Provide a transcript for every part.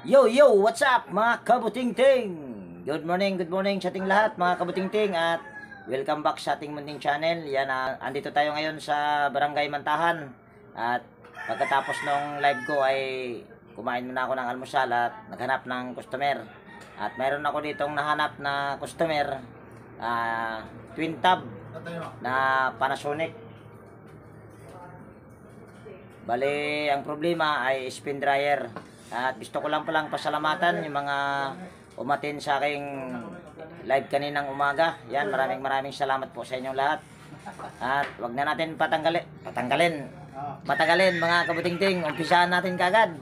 Yo, yo, what's up mga kabutingting? Good morning sa ating lahat mga kabutingting at welcome back sa ating munting channel. Yan, andito tayo ngayon sa Barangay Mantahan at pagkatapos ng live ko ay kumain muna ako ng almusal at naghanap ng customer. At mayroon ako ditong nahanap na customer, twin tub na Panasonic. Bali, ang problema ay spin dryer. At gusto ko lang palang pasalamatan yung mga umatin sa aking live kaninang umaga. Yan, maraming salamat po sa inyong lahat. At wag na natin patagalin mga kabutingting. Umpisahan natin kagad.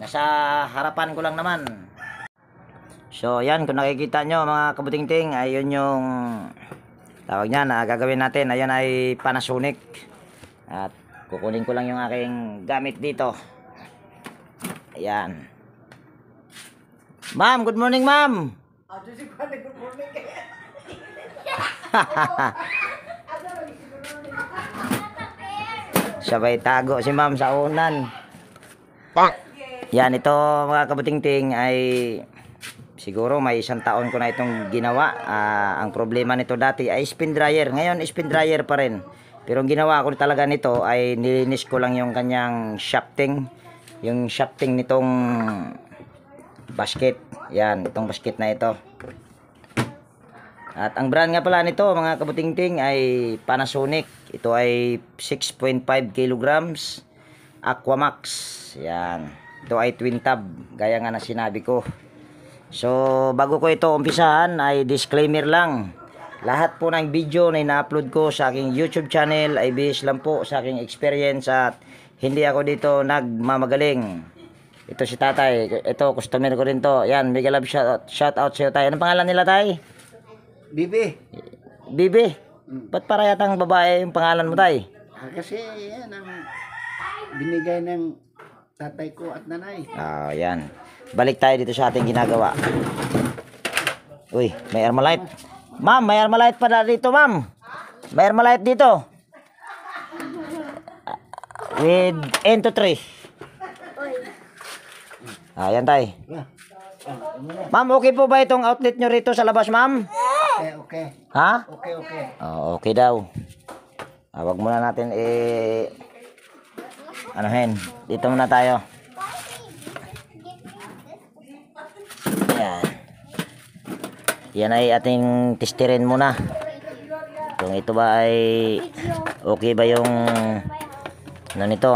Nasa harapan ko lang naman. So yan, kung nakikita nyo mga kabutingting, ayun yung tawag niya na gagawin natin. Ayan ay Panasonic. At kukunin ko lang yung aking gamit dito. Ayan. Ma'am, good morning, ma'am. Sabay tago si ma'am sa unan. Yan, ito mga kabutingting ay siguro may 1 taon ko na itong ginawa. Ang problema nito dati ay spin dryer. Ngayon, spin dryer pa rin. Pero ang ginawa ko talaga nito ay nilinis ko lang yung kanyang shafting. Yung shafting nitong basket. Yan, itong basket na ito. At ang brand nga pala nito mga kabutingting ay Panasonic. Ito ay 6.5 kilograms Aquamax. Yan. Ito ay twin tub, gaya nga na sinabi ko. So, bago ko ito umpisahan ay disclaimer lang. Lahat po ng video na ina-upload ko sa aking YouTube channel ay based lang po sa aking experience at hindi ako dito nagmamagaling. Ito si tatay. Ito, customer ko rin to. Yan, big love shout out sa'yo tayo. Anong pangalan nila tay? Bibi. Bibi? Ba't para yatang babae yung pangalan mo tay? Kasi yan ang binigay ng tatay ko at nanay. Yan. Balik tayo dito sa ating ginagawa. Uy, may Armalite. Ma'am, may Armalite pa dito, ma'am. May Armalite dito. With N to 3. Ayan tay. Ma'am, okay po ba itong outlet nyo rito sa labas, ma'am? Okay. Ha? Okay. Okay daw. Wag muna natin anuhin. Dito muna tayo. Ayan. Yan ay ating testerin muna. Kung ito ba ay okay ba yung ano nito,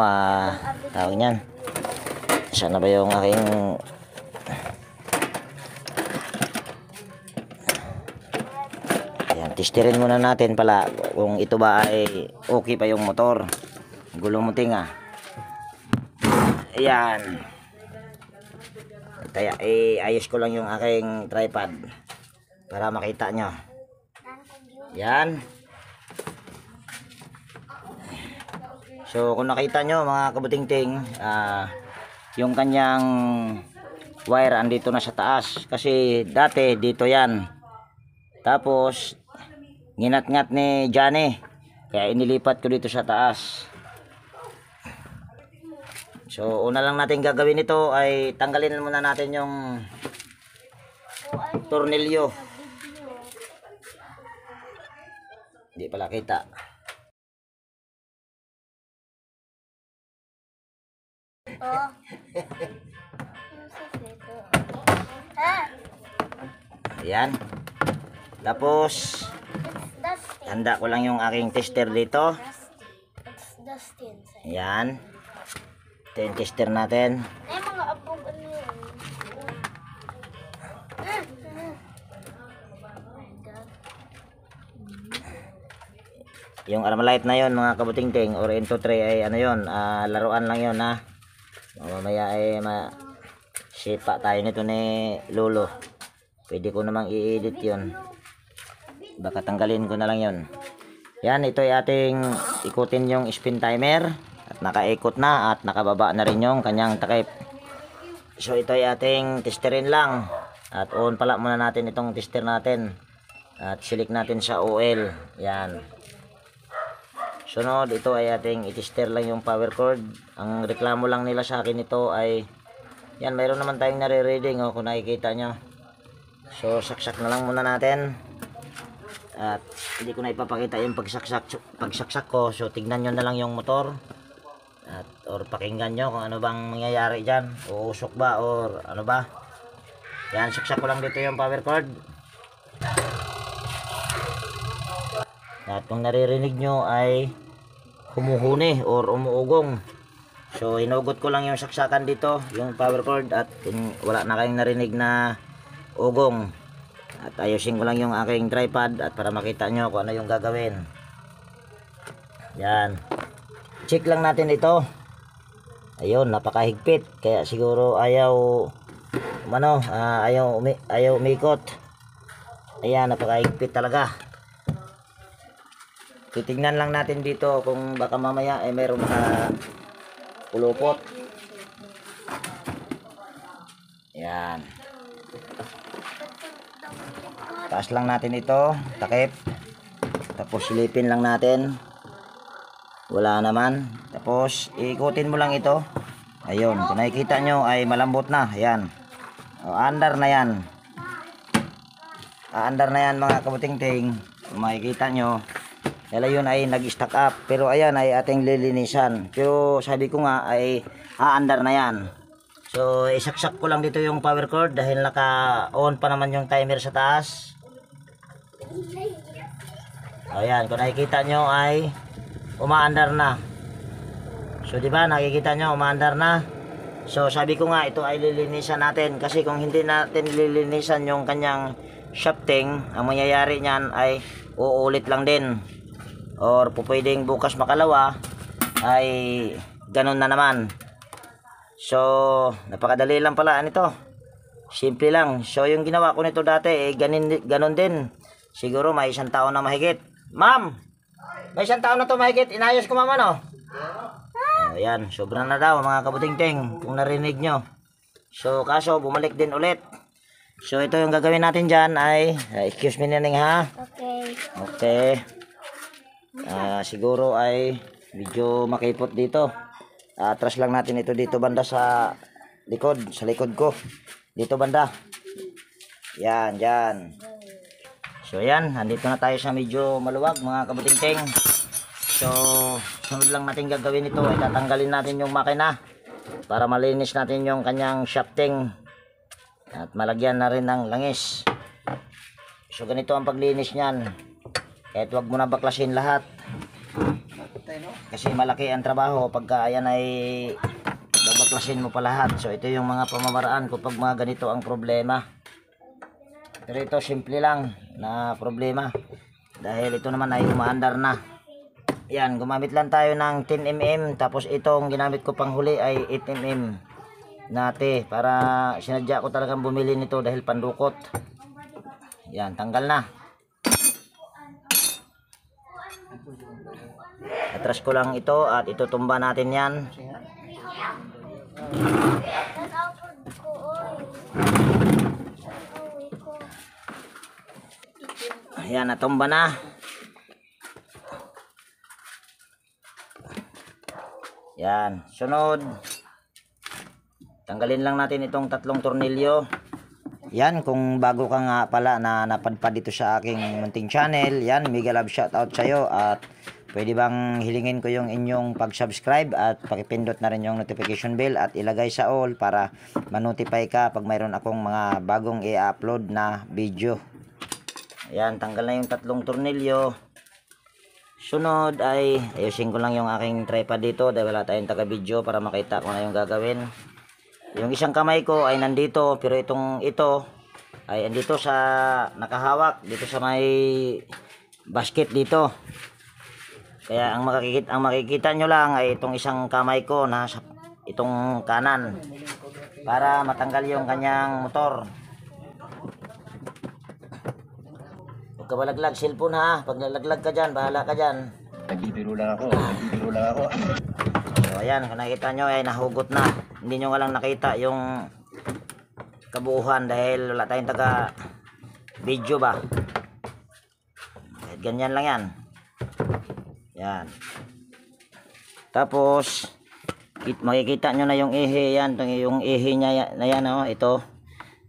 tawag niyan. Sana ba yung aking ayan, testerin muna natin pala kung ito ba ay okay pa yung motor. Gulong mo tinga. Ayan. Kaya ayos ko lang yung aking tripod para makita nyo. Yan. So kung nakita nyo mga kabutingting, yung kanyang wire andito na sa taas. Kasi dati dito yan. Tapos nginat-ngat ni Johnny. Kaya inilipat ko dito sa taas. So una lang natin gagawin ito ay tanggalin muna natin yung tornilyo. Hindi pala kita. Ayan. Tapos handa ko lang yung aking tester dito. Ayan. Ito yung tester natin. Yung Armalite na yon mga kabutingting or into 3 ay ano yon, laruan lang yon ha. Mamaya ay sipa tayo nito ni Lolo. Pwede ko namang i-edit yon. Baka tanggalin ko na lang yon. Yan, ito ay ating ikutin yung spin timer. At nakaikot na at nakababa na rin yung kanyang takip. So ito ay ating testerin lang. At on pala muna natin itong tester natin. At select natin sa OL. Yan. Sunod, ito ay ating itester lang yung power cord. Ang reklamo lang nila sa akin ito ay Yan, mayroon naman tayong nare-reading kung nakikita nyo. So saksak na lang muna natin. At hindi ko na ipapakita yung pagsaksak ko. So tignan nyo na lang yung motor. At or pakinggan nyo kung ano bang mangyayari dyan. Uusok ba or ano ba. Yan, saksak ko lang dito yung power cord. At kung naririnig nyo ay humuhuni or umuugong. So hinugot ko lang yung saksakan dito, yung power cord, at wala na kayong narinig na ugong. At ayusin ko lang yung aking tripod at para makita nyo kung ano yung gagawin. Yan. Check lang natin ito. Ayun, napakahigpit. Kaya siguro ayaw ayaw umikot. Ayan, napakahigpit talaga. Titignan lang natin dito kung baka mamaya ay mayroong pulupot. Yan. Taas lang natin ito, takip. Tapos silipin lang natin. Wala naman. Tapos iikutin mo lang ito. Ayun, kung nakikita nyo ay malambot na. Ayan. Andar na yan. Andar na yan mga kabutingting. Kung makikita nyo, dahil yun ay nag-stack up. Pero ayan ay ating lilinisan. Pero sabi ko nga ay aandar na yan. So isaksak ko lang dito yung power cord dahil naka-on pa naman yung timer sa taas. Ayan, kung nakikita nyo ay umaandar na. So di ba nakikita nyo umaandar na. So sabi ko nga ito ay lilinisan natin. Kasi kung hindi natin lilinisan yung kanyang shafting, ang mangyayari niyan ay uulit lang din. Or pwedeng bukas makalawa ay ganun na naman. So napakadali lang pala nito. Simple lang. So yung ginawa ko nito dati ganun din. Siguro may 1 taon na mahigit. Ma'am, may 1 taon na to mahigit. Inayos ko mama no. Ayan, sobra na daw mga kabutingting kung narinig nyo. So kaso bumalik din ulit. So ito yung gagawin natin dyan ay excuse me naning ha. Okay. Siguro ay medyo makipot dito. Atras lang natin ito dito banda sa likod ko. Dito banda. Yan, dyan. So yan, nandito na tayo sa medyo maluwag mga kabutingting. So sunod lang natin gagawin ito ay tatanggalin natin yung makina para malinis natin yung kanyang shafting at malagyan na rin ng langis. So ganito ang paglinis niyan. Kahit wag mo na baklasin lahat. Kasi malaki ang trabaho pagka ayan ay babaklasin mo pa lahat. So ito yung mga pamamaraan kapag mga ganito ang problema. Pero ito simple lang na problema. Dahil ito naman ay umaandar na. Yan, gumamit lang tayo ng 10mm. Tapos itong ginamit ko pang huli ay 8mm. Nate, para sinadya ko talagang bumili nito dahil pandukot. Yan, tanggal na. Atras ko lang ito at itutumba natin yan. Ayan, natumba na. Yan, sunod. Tanggalin lang natin itong 3 tornilyo. Yan, kung bago ka nga pala na napadpad dito sa aking munting channel, yan, mega love shoutout sa'yo at pwede bang hilingin ko yung inyong pag-subscribe at pakipindot na rin yung notification bell at ilagay sa all para ma-notify ka pag mayroon akong mga bagong i-upload na video. Ayan, tanggal na yung 3 tornilyo. Sunod ay ayusin ko lang yung aking tripod dito dahil wala tayong taga-video para makita ko na yung gagawin. Yung isang kamay ko ay nandito pero ito ay andito sa nakahawak dito sa may basket dito. Kaya ang makikita nyo lang ay itong isang kamay ko na itong kanan para matanggal yung kanyang motor. Huwag ka malaglag cellphone ha. Pag nalaglag ka dyan, bahala ka dyan. Nagbibiro lang ako. So ayan, kung nakikita nyo ay nahugot na. Hindi nyo nga lang nakita yung kabuuhan dahil wala tayong taga video ba. Kahit ganyan lang yan. Yan. Tapos makikita nyo na yung ihi yan, yung ihi niya na yan, oh, ito.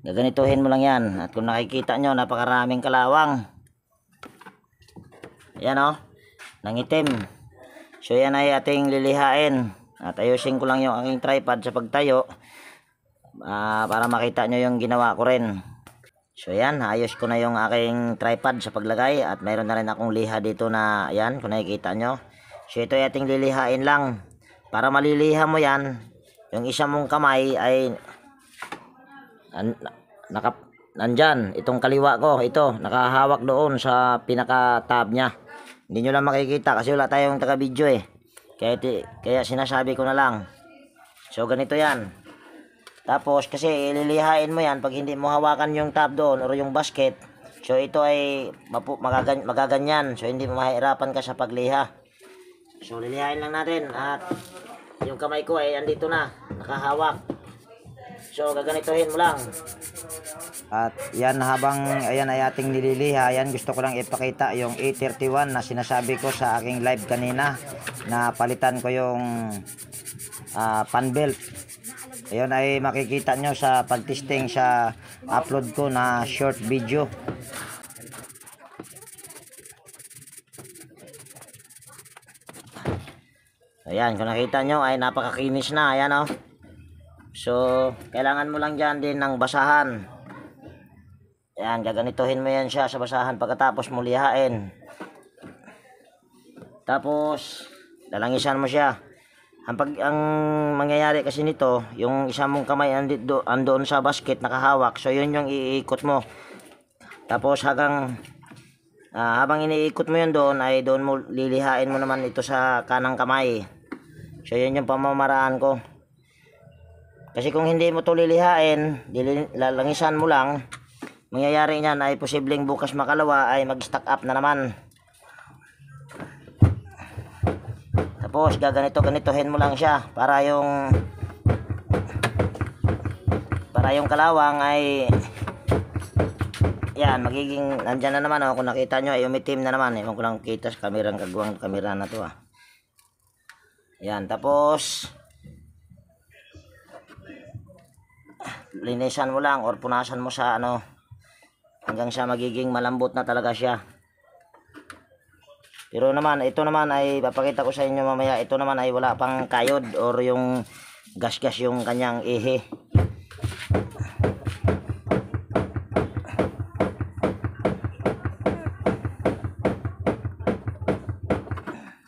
Gaganituhin mo lang yan. At kung nakikita nyo, napakaraming kalawang. Yan, oh, nangitim. So yan ay ating lilihain. At ayusin ko lang yung aking tripod sa pagtayo, para makita nyo yung ginawa ko rin. So yan, ayos ko na yung aking tripod sa paglagay. At mayroon na rin akong liha dito na yan, kung nakikita nyo. So ito ay ating lilihain lang. Para maliliha mo yan, yung isa mong kamay ay nandyan. Itong kaliwa ko, ito, nakahawak doon sa pinaka-tab nya. Hindi nyo lang makikita kasi wala tayong taga-video eh. Kaya sinasabi ko na lang. So ganito yan. Tapos kasi ililihain mo yan pag hindi mo hawakan yung tab doon or yung basket. So ito ay magaganyan. So hindi mo mahirapan ka sa pagliha. So lilihain lang natin at yung kamay ko ay andito na, nakahawak. So gaganituhin mo lang. At yan, habang ayan ay ating nililiha, yan gusto ko lang ipakita yung A31 na sinasabi ko sa aking live kanina na palitan ko yung fan belt. Ayun ay makikita nyo sa pagtesting sa upload ko na short video. Ayan, kung nakita nyo ay napakakinis na. Ayan, oh. So kailangan mo lang dyan din ng basahan. Ayan, gaganituhin mo yan siya sa basahan pagkatapos mo lihain. Tapos lalangisan mo siya. Ang mangyayari kasi nito, yung isa mong kamay andoon sa basket nakahawak. So yun yung iikot mo. Tapos habang iniikot mo yun doon, ay doon mo lilihain mo naman ito sa kanang kamay. So yun yung pamamaraan ko. Kasi kung hindi mo to lilihain, lalangisan mo lang, mangyayari niyan ay posibleng bukas makalawa ay mag-stack up na naman. Tapos ganituhin mo lang siya para yung kalawang ay yan, magiging nandyan na naman, oh. Kung nakita nyo ay umitim na naman. Ewan ko lang kita sa kamerang kagwang kamera na to, ah. Yan, tapos linisan mo lang or punasan mo sa hanggang sa magiging malambot na talaga siya. Pero naman, ito naman ay papakita ko sa inyo mamaya. Ito naman ay wala pang kayod or yung gas-gas yung kanyang ihi.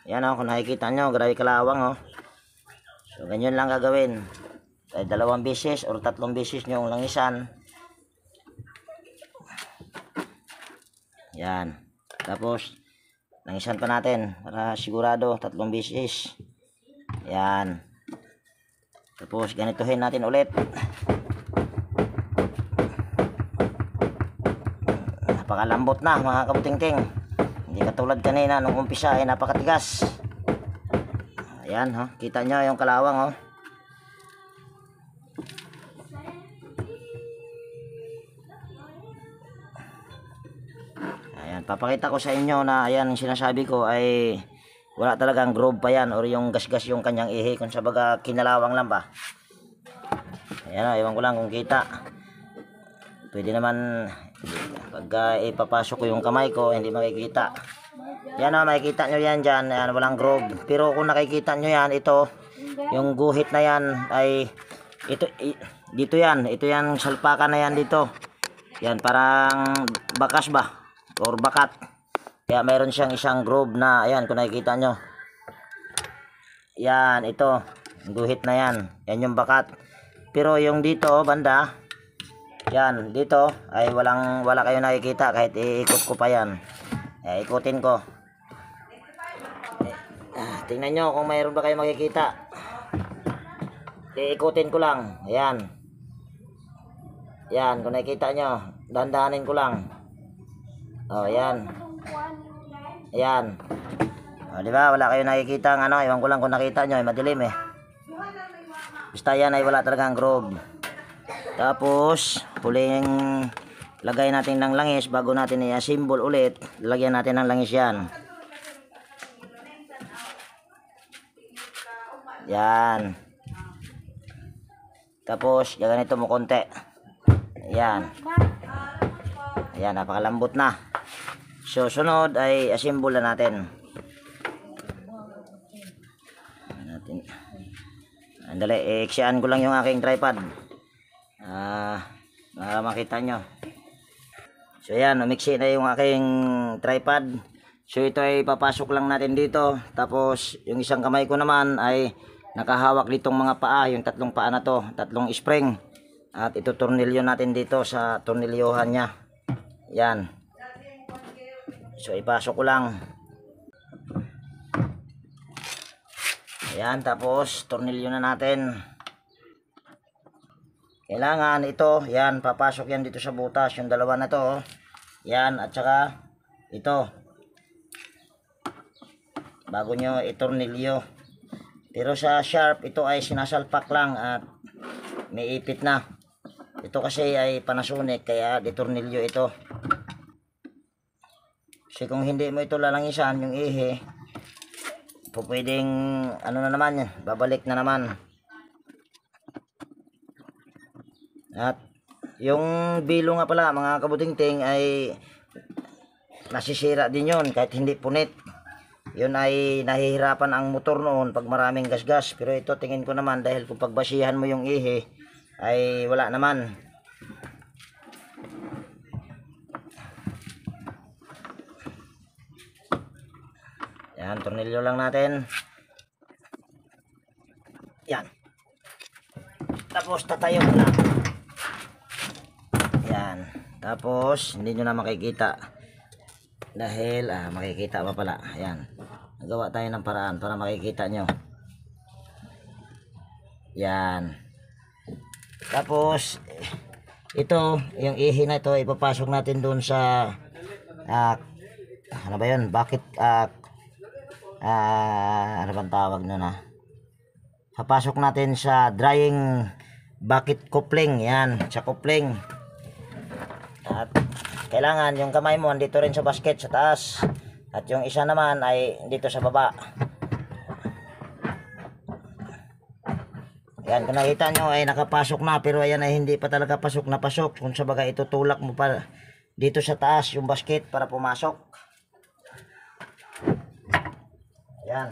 Yan, oh, kung nakikita nyo, grabe kalawang, oh. So ganyan lang gagawin. Ay 2 beses or 3 beses nyo langisan. Yan. Tapos langisan pa natin para sigurado 3 beses. Yan. Tapos ganituhin natin ulit. Napakalambot na mga kabutingting. Hindi katulad kanina nung umpisa ay napakatigas. Ayan, ha, kita nyo yung kalawang, oh. Ayan, papakita ko sa inyo na ayan, sinasabi ko ay wala talagang groove pa yan or yung gas-gas yung kanyang ihi, kung sa baga kinalawang lang ba. Ayan, ewan ko lang kung kita. Pwede naman pag ipapasok ko yung kamay ko, hindi makikita. Yan, makikita nyo yan dyan. Ayan, walang groove. Pero kung nakikita nyo yan, ito yung guhit na yan ay dito yan. Ito yan, salpakan na yan dito. Yan, parang bakas ba or bakat. Kaya mayroon siyang isang groove na ayan, kung nakikita nyo. Yan, ito guhit na yan. Yan yung bakat. Pero yung dito banda, yan, dito ay wala kayo nakikita kahit iikot ko pa yan. Ikutin ko. Tingnan nyo kung mayroon ba kayo makikita. Iikutin ko lang. Ayan. Yan, kung nakikita nyo, dandahanin ko lang. Oh, ayan. Ayan. O, diba? Wala kayo nakikita ng ewan ko lang kung nakita nyo, ay madilim eh. Basta yan ay wala talagang groove. Tapos huling lagay natin ng langis bago natin i-assemble ulit. Lagyan natin ng langis yan. Yan. Tapos, gaganito mo konti. Ayan. Ayan, napakalambot na. So, sunod ay assemble na natin. Andali, iiksian ko lang yung aking tripod. Para makita nyo. So, ayan, umiksi na yung aking tripod. So, ito ay papasok lang natin dito. Tapos, yung isang kamay ko naman ay nakahawak ditong mga paa. Yung tatlong paa na to, tatlong spring. At ito tornilyo natin dito sa tornilyohan nya. Yan. So ipasok ko lang. Ayan, tapos tornilyo na natin. Kailangan ito, yan, papasok yan dito sa butas. Yung dalawa na to. Yan, at saka ito. Bago nyo itornilyo. Pero sa sharp, ito ay sinasalpak lang at may ipit na. Ito kasi ay Panasonic, kaya ditornilyo ito. Kasi kung hindi mo ito lalangisan, yung ihe, pwedeng ano na naman yan, babalik na naman. At yung bilo nga pala, mga kabutingting, ay nasisira din yun kahit hindi punit. Yun ay nahihirapan ang motor noon pag maraming gasgas. Pero ito tingin ko naman, dahil kung pagbasihan mo yung ihe ay wala naman. Yan, tornilyo lang natin. Yan. Tapos tatayo na. Yan. Tapos hindi nyo na makikita. Dahil makikita pa pala. Yan. Nagawa tayo ng paraan para makikita nyo. Yan. Tapos ito, yung ihi na ito ipapasok natin doon sa ano ba yun? Bakit ano bang tawag na na? Papasok natin sa drying bucket coupling. Yan, sa coupling. At kailangan yung kamay mo dito rin sa basket sa taas. At yung isa naman ay dito sa baba. Yan, kung nakita nyo ay nakapasok na, pero ayan ay hindi pa talaga pasok na pasok. Kung sa bagay itutulak mo pa dito sa taas yung basket para pumasok. Yan.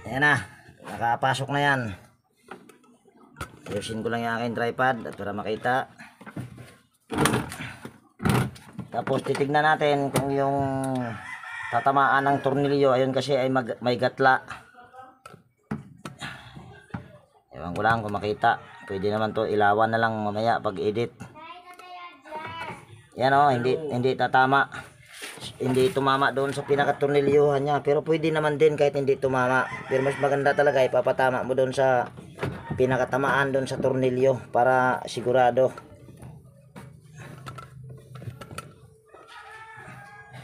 Ayan na, nakapasok na yan. Ayusin ko lang yung aking tripod at para makita. Tapos titignan natin kung yung tatamaan ng tornilyo, ayun kasi ay may gatla. Ewan ko lang kung makita. Pwede naman to ilawan na lang mamaya pag edit. Yan o, hindi tatama. Hindi tumama doon sa pinakatornilyuhan niya. Pero pwede naman din kahit hindi tumama. Pero mas maganda talaga ipapatama mo doon sa pinakatamaan doon sa tornilyo para sigurado.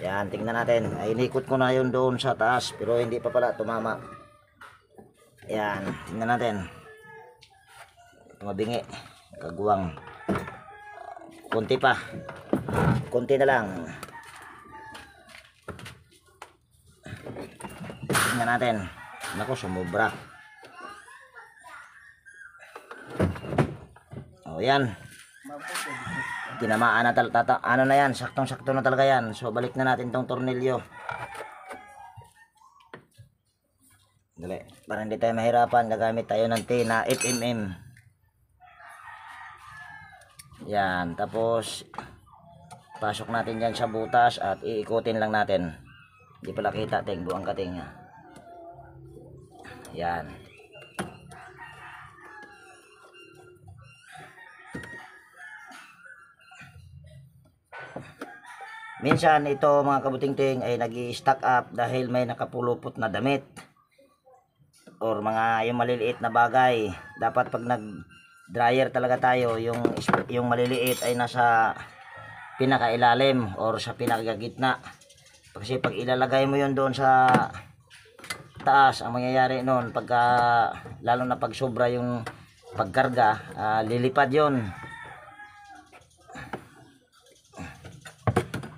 Yan, tingnan natin. Ay, inikot ko na yun doon sa taas pero hindi pa pala tumama. Yan, tingnan natin. Mabingi, kaguwang. Kunti pa. Kunti na lang. Tingnan natin. Naku, sumubra. O yan. Tinamaan na ano na yan, saktong-sakto na talaga yan. So balik na natin tong tornilyo. Dali, para hindi tayo mahirapan, gagamit tayo ng T na 8mm. Yan, tapos pasok natin dyan sa butas at iikutin lang natin. Hindi pala kita, ting, buang kating. Yan. Minsan ito mga kabutingting ay nag-i-stack up dahil may nakapulupot na damit or mga yung maliliit na bagay. Dapat pag nag-dryer talaga tayo, yung maliliit ay nasa pinakailalim or sa pinakagitna. Kasi pag ilalagay mo yun doon sa taas, ang mangyayari noon pagka lalo na pag sobra yung pagkarga, lilipad yun.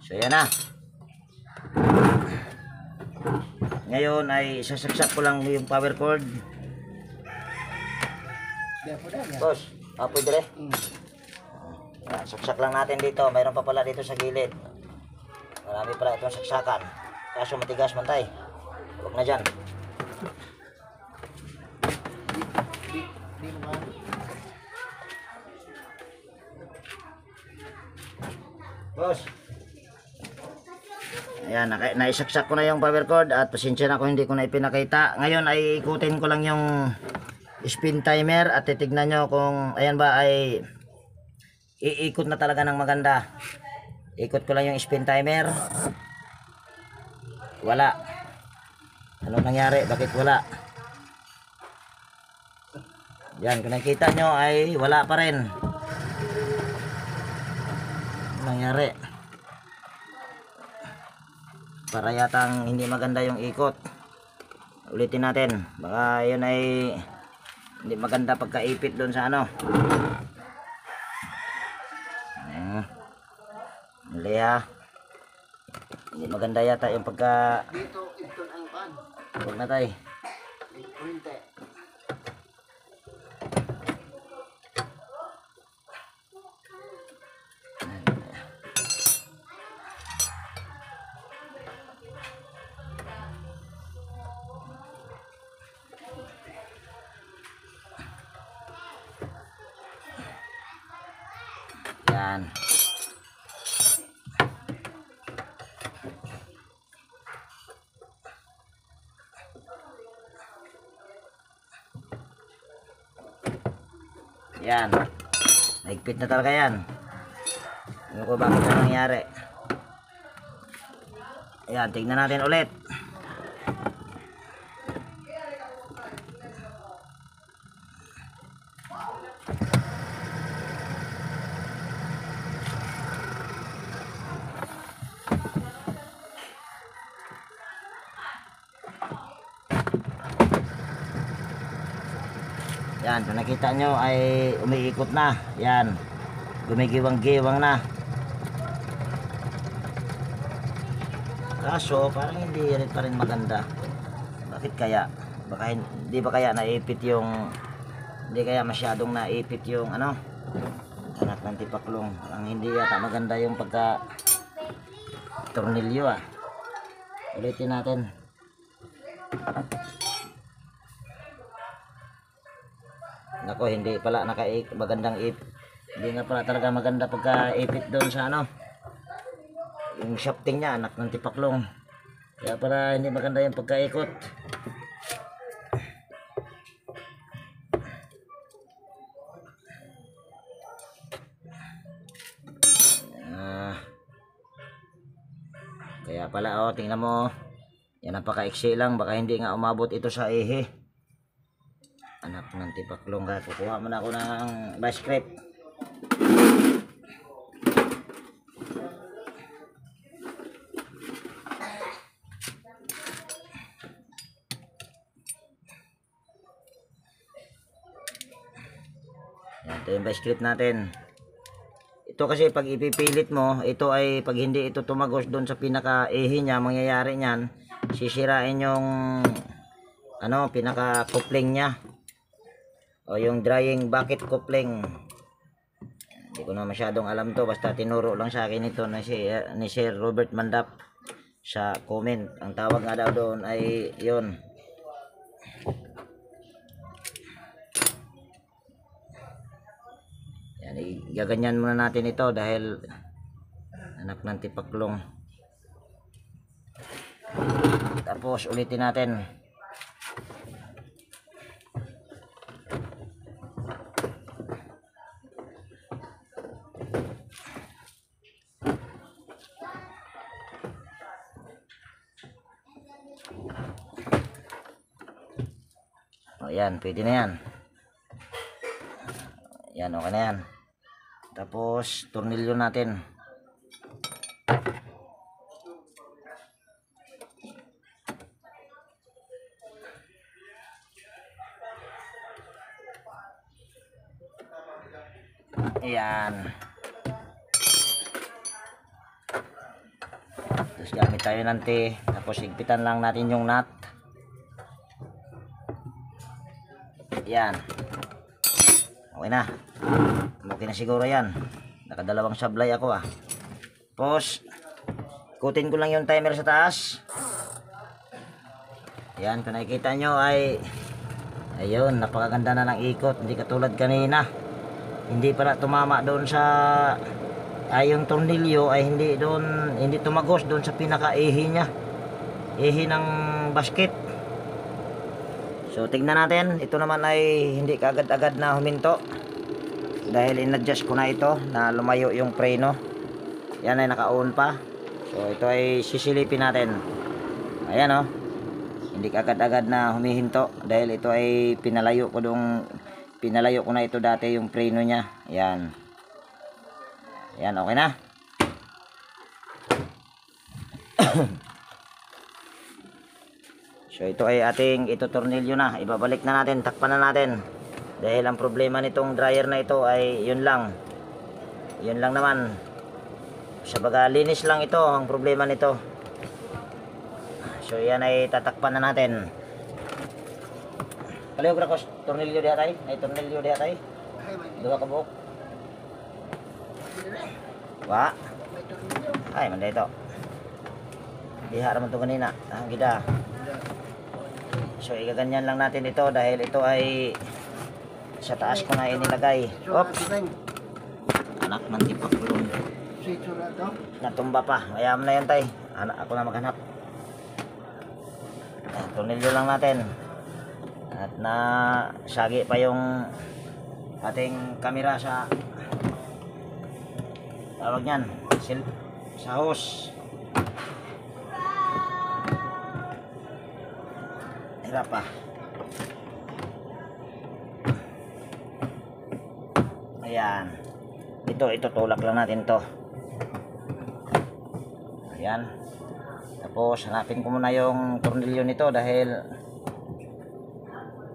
So yan na. Ngayon ay sasaksak ko lang yung power cord. Di po na. Boss, pwede rin. Mm. Yan, saksak lang natin dito. Mayroon pa pala dito sa gilid. Marami pala itong saksakan. Kaso matigas man tay. Huwag na dyan. Di naman. Boss. Ayan, naisaksak ko na yung power cord at pasensya na kung hindi ko na ipinakita. Ngayon ay ikutin ko lang yung spin timer at titignan nyo kung ayan ba ay iikot na talaga ng maganda. Ikot ko lang yung spin timer. Wala. Anong nangyari? Bakit wala? Yan, kung nakita nyo ay wala pa rin. Anong nangyari? Para yatang hindi maganda yung ikot. Ulitin natin. Baka yun ay hindi maganda pagkaipit doon sa ano. Mali ha. Hindi maganda yata yung pagka... Dito, ito ang pan. Huwag na tayo. Puwinte. Yan. Yan. Naigpit na talaga yan. Ano ko bakit na nangyari? Ayan, tignan natin ulit. Yan, kung nakita nyo ay umiikot na. Yan, gumigiwang-giwang na. Kaso parang hindi rin pa rin maganda. Bakit kaya? Baka hindi ba kaya naipit yung, hindi kaya masyadong naipit yung ano, anak ng tipaklong. Ang hindi yata maganda yung pagka tornilyo ah. Ulitin natin. Nako, hindi pala magandang hindi nga pala talaga maganda pagka ipit doon sa ano, yung shafting niya, anak ng tipaklong. Kaya pala hindi maganda yung pagkaikot. Kaya pala tingnan mo, yan napaka-iksi lang, baka hindi nga umabot ito sa ehe. Anak ng tipaklong ka. Kukuha muna ako ng vice grip. Ito yung vice grip natin. Ito kasi pag ipipilit mo, ito ay pag hindi ito tumagos doon sa pinaka-ehe niya, mangyayari niyan, sisirain yung ano, pinaka-coupling niya. O yung drying bucket coupling. Hindi ko na masyadong alam to, basta tinuro lang sa akin ito ni Sir Robert Mandap sa comment. Ang tawag nga daw doon ay yun. Yan, igaganyan muna natin ito dahil anak ng tipaklong. Tapos ulitin natin. O yan, pwede na yan. Yan, okay na yan. Tapos tornilyo natin. Ayan. Tapos gamit tayo ng T. Tapos higpitan lang natin yung nut. Ayan. Okay na. Okay na siguro yan. Nakadalawang sablay ako ah. Tapos, ikutin ko lang yung timer sa taas. Yan, kung nakikita nyo ay, ayun, napakaganda na ng ikot. Hindi katulad kanina. Hindi pala tumama doon sa, yung tornilyo ay hindi tumagos doon sa pinaka-ihi niya. Ihi ng basket. So tignan natin, ito naman ay hindi kaagad-agad na huminto dahil in-adjust ko na ito na lumayo yung preno. Yan ay naka-on pa. So ito ay sisilipin natin. Ayan oh. Hindi kaagad-agad na humihinto dahil ito ay pinalayo ko na ito dati yung preno niya. Yan. Yan, okay na. So ito ay ating itutornilyo na. Ibabalik na natin, takpan na natin. Dahil ang problema nitong dryer na ito ay yun lang. Yun lang naman. Sabaga linis lang ito ang problema nito. So yan ay tatakpan na natin. Kaliyog ra ko tornilyo diha tay. Ay tornilyo diha tay. Duha ka buok. Wa. Ay man dito. Diha ra man to kanina. Ang gida. So igaganyan lang natin ito dahil ito ay sa taas ko na inilagay. Oops. Anak ng tipaklong. Natumba pa. Mayam na yan tay. Anak ako na maghanap. Tornilyo lang natin. At na sagi pa yung ating kamera sa tawag niyan. Sa hose. Pa. Ayan. Ito tulak lang natin to. Ayan. Tapos hanapin ko muna yung tornilyo nito dahil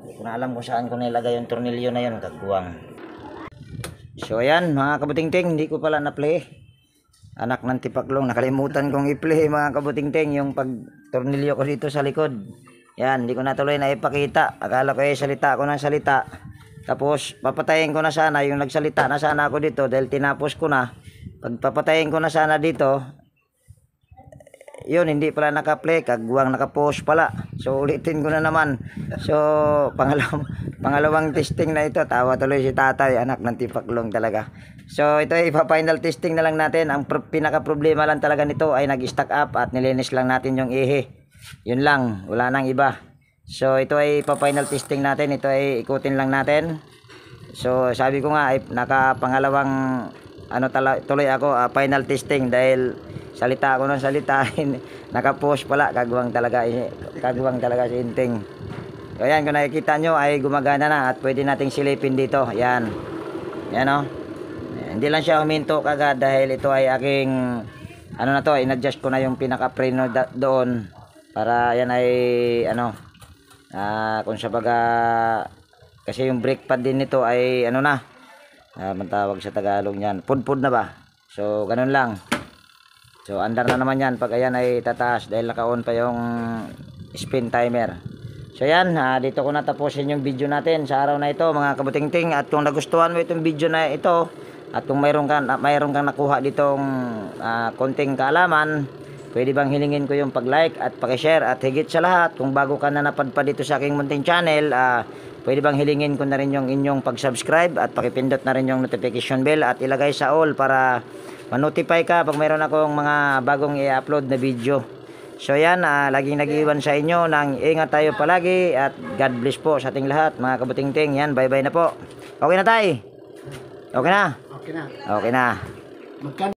hindi ko na alam kung saan ko nilagay yung tornilyo na yun. Kagbuwang. So ayan mga kabutingting, hindi ko pala na-play. Anak ng tipaklong, nakalimutan kong i-play mga kabutingting yung pag tornilyo ko dito sa likod. Yan, hindi ko natuloy na ipakita. Akala ko salita ako ng salita. Tapos, papatayin ko na sana. Yung nagsalita na sana ako dito dahil tinapos ko na. Pag papatayin ko na sana dito, yun, hindi pala naka-play. Kagwang naka-pause pala. So, ulitin ko na naman. So, pangalawang testing na ito. Tawa tuloy si tatay. Anak ng tipaklong talaga. So, ito ay ipa-final testing na lang natin. Ang pinaka-problema lang talaga nito ay nag-stack up at nilinis lang natin yung ihi. Yun lang, wala nang iba. So ito ay pa-final testing natin. Ito ay ikutin lang natin. So sabi ko nga ay nakapangalawang tuloy ako final testing dahil salita ako ng salita. Naka-post pala, kagwang talaga si Inting. So ayan, kung nakikita nyo ay gumagana na at pwede nating silipin dito. Ayan. Ayan o. Hindi lang siya huminto kagad dahil ito ay aking na to, in-adjust ko na yung pinaka-preno doon. Para yan ay kung sabaga kasi yung brake pad din nito ay matawag sa Tagalog niyan, pudpud na ba? So ganun lang. So andar na naman yan pag ayan ay tataas dahil naka-on pa yung spin timer. So yan, dito ko natapusin yung video natin sa araw na ito mga kabutingting. At kung nagustuhan mo itong video na ito at kung mayroon kang nakuha ditong konting kaalaman, pwede bang hilingin ko yung pag-like at pag-share at higit sa lahat, kung bago ka na napadpad dito sa aking munting channel, pwede bang hilingin ko na rin yung inyong pag-subscribe at pakipindot na rin yung notification bell at ilagay sa all para ma-notify ka pag mayroon akong mga bagong i-upload na video. So yan, laging nag-iwan sa inyo ng ingat tayo palagi at God bless po sa ating lahat mga kabutingting. Yan, bye bye na po. Okay na tay? Okay na? Okay na. Okay na.